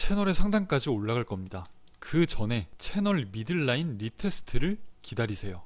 채널의 상단까지 올라갈 겁니다. 그 전에 채널 미들라인 리테스트를 기다리세요.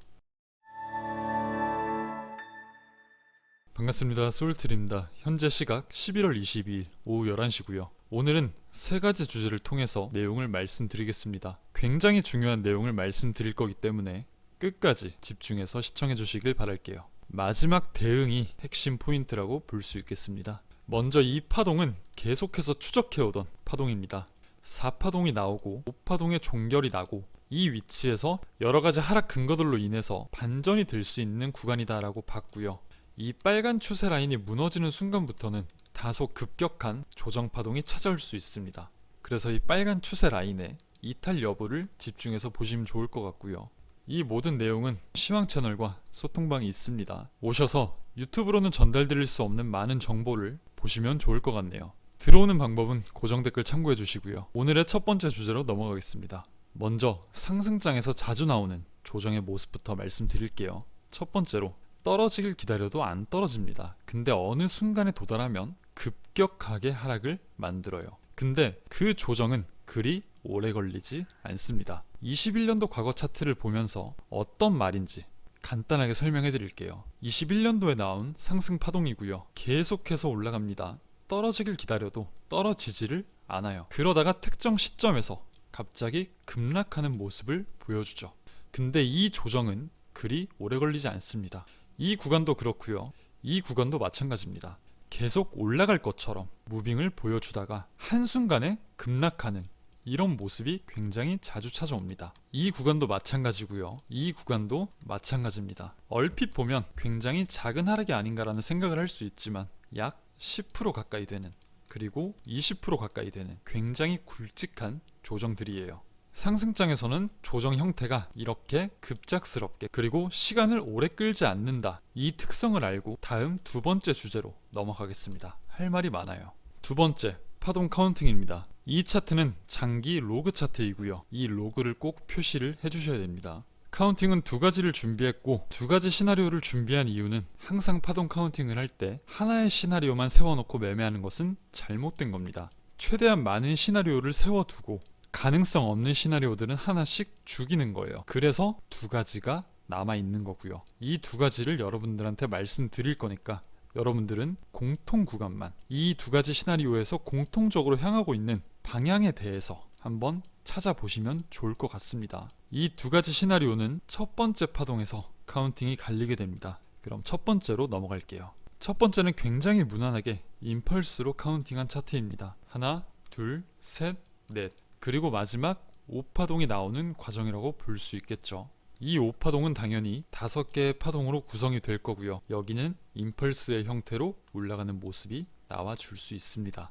반갑습니다. 소울트리입니다. 현재 시각 11월 22일 오후 11시고요. 오늘은 세 가지 주제를 통해서 내용을 말씀드리겠습니다. 굉장히 중요한 내용을 말씀드릴 거기 때문에 끝까지 집중해서 시청해 주시길 바랄게요. 마지막 대응이 핵심 포인트라고 볼 수 있겠습니다. 먼저 이 파동은 계속해서 추적해오던 파동입니다. 4파동이 나오고 5파동의 종결이 나고 이 위치에서 여러가지 하락 근거들로 인해서 반전이 될 수 있는 구간이다라고 봤고요. 이 빨간 추세 라인이 무너지는 순간부터는 다소 급격한 조정 파동이 찾아올 수 있습니다. 그래서 이 빨간 추세 라인의 이탈 여부를 집중해서 보시면 좋을 것 같고요. 이 모든 내용은 시황 채널과 소통방이 있습니다. 오셔서 유튜브로는 전달드릴 수 없는 많은 정보를 보시면 좋을 것 같네요. 들어오는 방법은 고정 댓글 참고해 주시고요. 오늘의 첫 번째 주제로 넘어가겠습니다. 먼저 상승장에서 자주 나오는 조정의 모습부터 말씀드릴게요. 첫 번째로 떨어지길 기다려도 안 떨어집니다. 근데 어느 순간에 도달하면 급격하게 하락을 만들어요. 근데 그 조정은 그리 오래 걸리지 않습니다. 21년도 과거 차트를 보면서 어떤 말인지 간단하게 설명해 드릴게요. 21년도에 나온 상승 파동이고요. 계속해서 올라갑니다. 떨어지길 기다려도 떨어지지를 않아요. 그러다가 특정 시점에서 갑자기 급락하는 모습을 보여주죠. 근데 이 조정은 그리 오래 걸리지 않습니다. 이 구간도 그렇고요. 이 구간도 마찬가지입니다. 계속 올라갈 것처럼 무빙을 보여주다가 한순간에 급락하는 이런 모습이 굉장히 자주 찾아옵니다. 이 구간도 마찬가지고요. 이 구간도 마찬가지입니다. 얼핏 보면 굉장히 작은 하락이 아닌가라는 생각을 할 수 있지만 약 10% 가까이 되는, 그리고 20% 가까이 되는 굉장히 굵직한 조정들이에요. 상승장에서는 조정 형태가 이렇게 급작스럽게 그리고 시간을 오래 끌지 않는다, 이 특성을 알고 다음 두 번째 주제로 넘어가겠습니다. 할 말이 많아요. 두 번째, 파동 카운팅입니다. 이 차트는 장기 로그 차트이고요. 이 로그를 꼭 표시를 해주셔야 됩니다. 카운팅은 두 가지를 준비했고, 두 가지 시나리오를 준비한 이유는 항상 파동 카운팅을 할 때 하나의 시나리오만 세워놓고 매매하는 것은 잘못된 겁니다. 최대한 많은 시나리오를 세워두고 가능성 없는 시나리오들은 하나씩 죽이는 거예요. 그래서 두 가지가 남아있는 거고요. 이 두 가지를 여러분들한테 말씀드릴 거니까 여러분들은 공통 구간만, 이 두 가지 시나리오에서 공통적으로 향하고 있는 방향에 대해서 한번 찾아보시면 좋을 것 같습니다. 이 두 가지 시나리오는 첫 번째 파동에서 카운팅이 갈리게 됩니다. 그럼 첫 번째로 넘어갈게요. 첫 번째는 굉장히 무난하게 임펄스로 카운팅한 차트입니다. 하나, 둘, 셋, 넷. 그리고 마지막 5파동이 나오는 과정이라고 볼 수 있겠죠. 이 5파동은 당연히 5개의 파동으로 구성이 될 거고요. 여기는 임펄스의 형태로 올라가는 모습이 나와 줄 수 있습니다.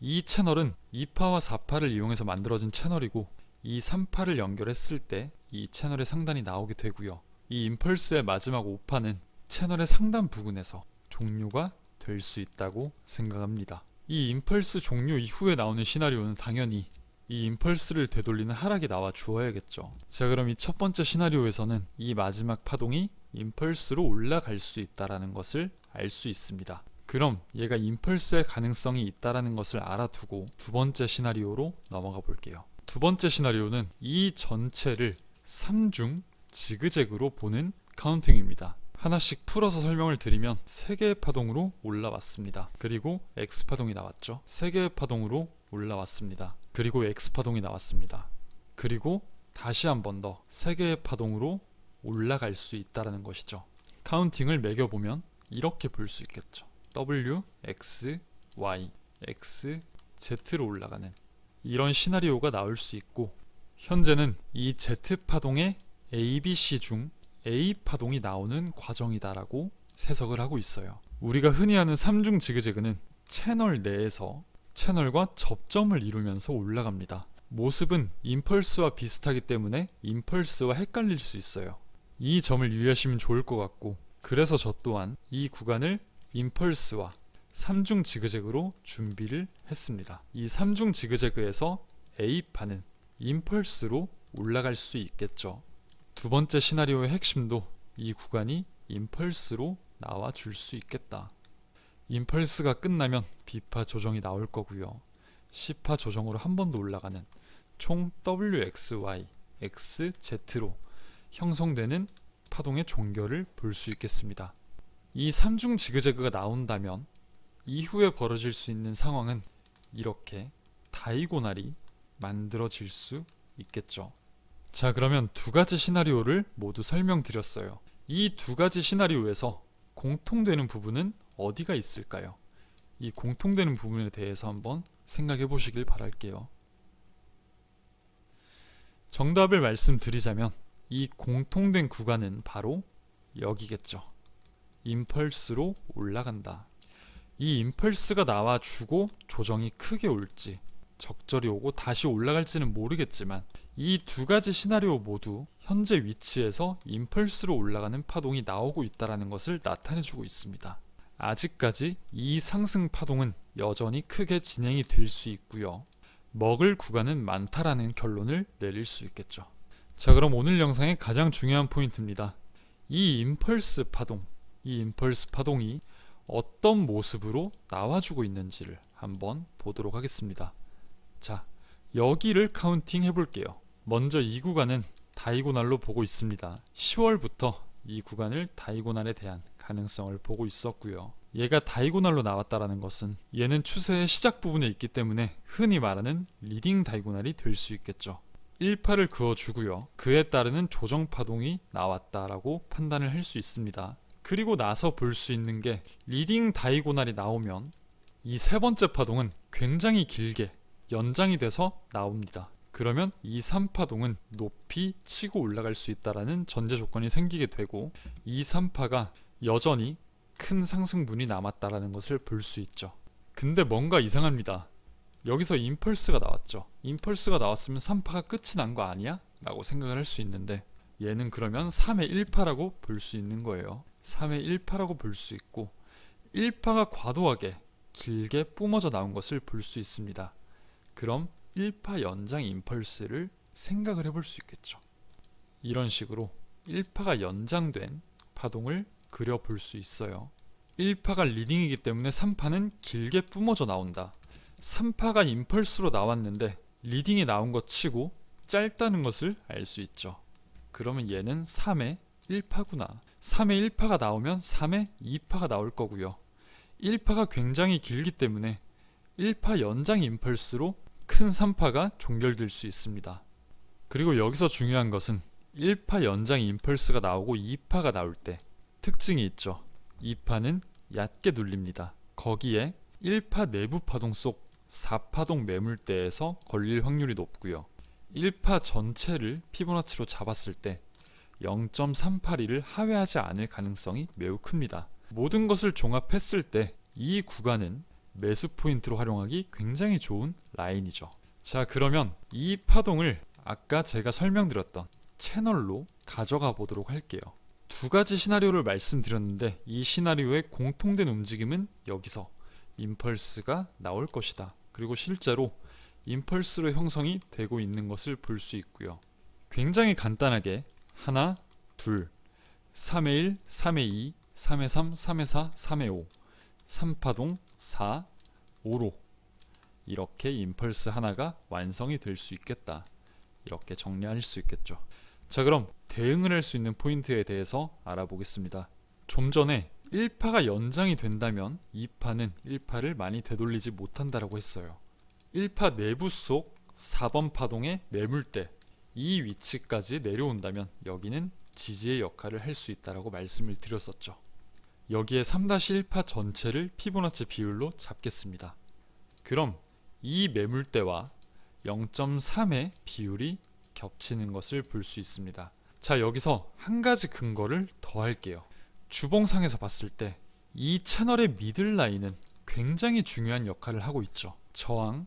이 채널은 2파와 4파를 이용해서 만들어진 채널이고, 이 3파를 연결했을 때 이 채널의 상단이 나오게 되고요. 이 임펄스의 마지막 5파는 채널의 상단 부근에서 종료가 될 수 있다고 생각합니다. 이 임펄스 종료 이후에 나오는 시나리오는 당연히 이 임펄스를 되돌리는 하락이 나와 주어야겠죠. 자, 그럼 이 첫 번째 시나리오에서는 이 마지막 파동이 임펄스로 올라갈 수 있다는 것을 알 수 있습니다. 그럼 얘가 임펄스의 가능성이 있다는 것을 알아두고 두 번째 시나리오로 넘어가 볼게요. 두 번째 시나리오는 이 전체를 3중 지그재그로 보는 카운팅입니다. 하나씩 풀어서 설명을 드리면 3개의 파동으로 올라왔습니다. 그리고 X파동이 나왔죠. 3개의 파동으로 올라왔습니다. 그리고 X파동이 나왔습니다. 그리고 다시 한 번 더 3개의 파동으로 올라갈 수 있다는 것이죠. 카운팅을 매겨보면 이렇게 볼 수 있겠죠. W, X, Y, X, Z로 올라가는 이런 시나리오가 나올 수 있고, 현재는 이 Z파동의 ABC 중 A파동이 나오는 과정이다라고 해석을 하고 있어요. 우리가 흔히 하는 3중 지그재그는 채널 내에서 채널과 접점을 이루면서 올라갑니다. 모습은 임펄스와 비슷하기 때문에 임펄스와 헷갈릴 수 있어요. 이 점을 유의하시면 좋을 것 같고, 그래서 저 또한 이 구간을 임펄스와 3중 지그재그로 준비를 했습니다. 이 3중 지그재그에서 A파는 임펄스로 올라갈 수 있겠죠. 두 번째 시나리오의 핵심도 이 구간이 임펄스로 나와 줄 수 있겠다. 임펄스가 끝나면 B파 조정이 나올 거고요. 10파 조정으로 한 번 더 올라가는 총 WXY, XZ로 형성되는 파동의 종결을 볼 수 있겠습니다. 이 삼중 지그재그가 나온다면 이후에 벌어질 수 있는 상황은 이렇게 다이고날이 만들어질 수 있겠죠. 자, 그러면 두 가지 시나리오를 모두 설명드렸어요. 이 두 가지 시나리오에서 공통되는 부분은 어디가 있을까요? 이 공통되는 부분에 대해서 한번 생각해 보시길 바랄게요. 정답을 말씀드리자면 이 공통된 구간은 바로 여기겠죠. 임펄스로 올라간다. 이 임펄스가 나와주고 조정이 크게 올지 적절히 오고 다시 올라갈지는 모르겠지만 이 두 가지 시나리오 모두 현재 위치에서 임펄스로 올라가는 파동이 나오고 있다는 것을 나타내주고 있습니다. 아직까지 이 상승 파동은 여전히 크게 진행이 될 수 있고요. 먹을 구간은 많다라는 결론을 내릴 수 있겠죠. 자, 그럼 오늘 영상의 가장 중요한 포인트입니다. 이 임펄스 파동이 어떤 모습으로 나와주고 있는지를 한번 보도록 하겠습니다. 자, 여기를 카운팅 해볼게요. 먼저 이 구간은 다이고날로 보고 있습니다. 10월부터 이 구간을 다이고날에 대한 가능성을 보고 있었고요. 얘가 다이고날로 나왔다라는 것은 얘는 추세의 시작 부분에 있기 때문에 흔히 말하는 리딩 다이고날이 될 수 있겠죠. 1파를 그어주고요. 그에 따르는 조정 파동이 나왔다라고 판단을 할 수 있습니다. 그리고 나서 볼 수 있는 게 리딩 다이고날이 나오면 이 세 번째 파동은 굉장히 길게 연장이 돼서 나옵니다. 그러면 이 3파동은 높이 치고 올라갈 수 있다라는 전제 조건이 생기게 되고 이 3파가 여전히 큰 상승분이 남았다라는 것을 볼 수 있죠. 근데 뭔가 이상합니다. 여기서 임펄스가 나왔죠. 임펄스가 나왔으면 3파가 끝이 난 거 아니야? 라고 생각을 할 수 있는데 얘는 그러면 3의 1파라고 볼 수 있는 거예요. 3의 1파라고 볼 수 있고 1파가 과도하게 길게 뿜어져 나온 것을 볼 수 있습니다. 그럼 1파 연장 임펄스를 생각을 해볼 수 있겠죠. 이런 식으로 1파가 연장된 파동을 그려볼 수 있어요. 1파가 리딩이기 때문에 3파는 길게 뿜어져 나온다. 3파가 임펄스로 나왔는데 리딩이 나온 것 치고 짧다는 것을 알 수 있죠. 그러면 얘는 3의 1파구나. 3의 1파가 나오면 3의 2파가 나올 거고요. 1파가 굉장히 길기 때문에 1파 연장 임펄스로 큰 3파가 종결될 수 있습니다. 그리고 여기서 중요한 것은 1파 연장 임펄스가 나오고 2파가 나올 때 특징이 있죠. 2파는 얕게 눌립니다. 거기에 1파 내부 파동 속 4파동 매물대에서 걸릴 확률이 높고요. 1파 전체를 피보나치로 잡았을 때 0.382를 하회하지 않을 가능성이 매우 큽니다. 모든 것을 종합했을 때 이 구간은 매수 포인트로 활용하기 굉장히 좋은 라인이죠. 자, 그러면 이 파동을 아까 제가 설명드렸던 채널로 가져가 보도록 할게요. 두 가지 시나리오를 말씀드렸는데 이 시나리오의 공통된 움직임은 여기서 임펄스가 나올 것이다. 그리고 실제로 임펄스로 형성이 되고 있는 것을 볼 수 있고요. 굉장히 간단하게 하나, 둘, 3의 1, 3의 2, 3의 3, 3의 4, 3의 5 3파동 4, 5로 이렇게 임펄스 하나가 완성이 될 수 있겠다. 이렇게 정리할 수 있겠죠. 자, 그럼 대응을 할 수 있는 포인트에 대해서 알아보겠습니다. 좀 전에 1파가 연장이 된다면 2파는 1파를 많이 되돌리지 못한다라고 했어요. 1파 내부 속 4번 파동의 매물대 이 위치까지 내려온다면 여기는 지지의 역할을 할 수 있다라고 말씀을 드렸었죠. 여기에 3-1파 전체를 피보나치 비율로 잡겠습니다. 그럼 이 매물대와 0.3의 비율이 겹치는 것을 볼 수 있습니다. 자, 여기서 한 가지 근거를 더 할게요. 주봉상에서 봤을 때 이 채널의 미들라인은 굉장히 중요한 역할을 하고 있죠. 저항,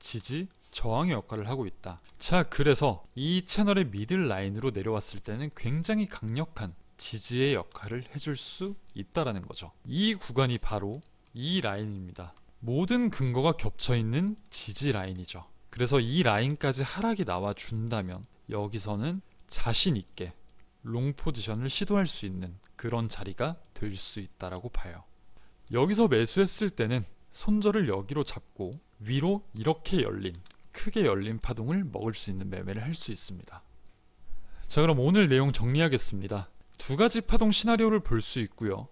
지지, 저항의 역할을 하고 있다. 자, 그래서 이 채널의 미들라인으로 내려왔을 때는 굉장히 강력한 지지의 역할을 해줄 수 있다라는 거죠. 이 구간이 바로 이 라인입니다. 모든 근거가 겹쳐있는 지지 라인이죠. 그래서 이 라인까지 하락이 나와준다면 여기서는 자신있게 롱 포지션을 시도할 수 있는 그런 자리가 될 수 있다라고 봐요. 여기서 매수했을 때는 손절을 여기로 잡고 위로 이렇게 열린, 크게 열린 파동을 먹을 수 있는 매매를 할 수 있습니다. 자, 그럼 오늘 내용 정리하겠습니다. 두 가지 파동 시나리오를 볼 수 있고요.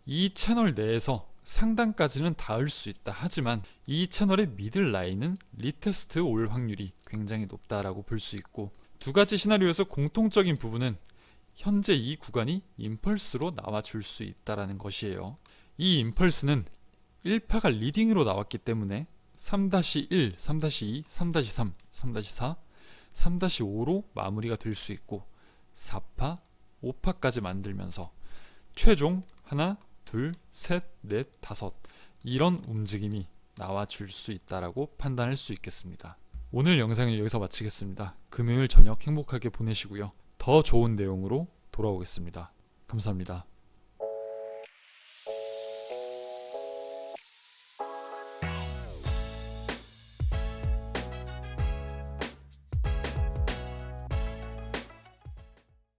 이 채널 내에서 상단까지는 닿을 수 있다. 하지만 이 채널의 미들 라인은 리테스트 올 확률이 굉장히 높다라고 볼 수 있고, 두 가지 시나리오에서 공통적인 부분은 현재 이 구간이 임펄스로 나와줄 수 있다라는 것이에요. 이 임펄스는 1파가 리딩으로 나왔기 때문에 3-1, 3-2, 3-3, 3-4, 3-5로 마무리가 될 수 있고 4파, 5파까지 만들면서 최종 하나, 둘, 셋, 넷, 다섯 이런 움직임이 나와줄 수 있다라고 판단할 수 있겠습니다. 오늘 영상을 여기서 마치겠습니다. 금요일 저녁 행복하게 보내시고요. 더 좋은 내용으로 돌아오겠습니다. 감사합니다.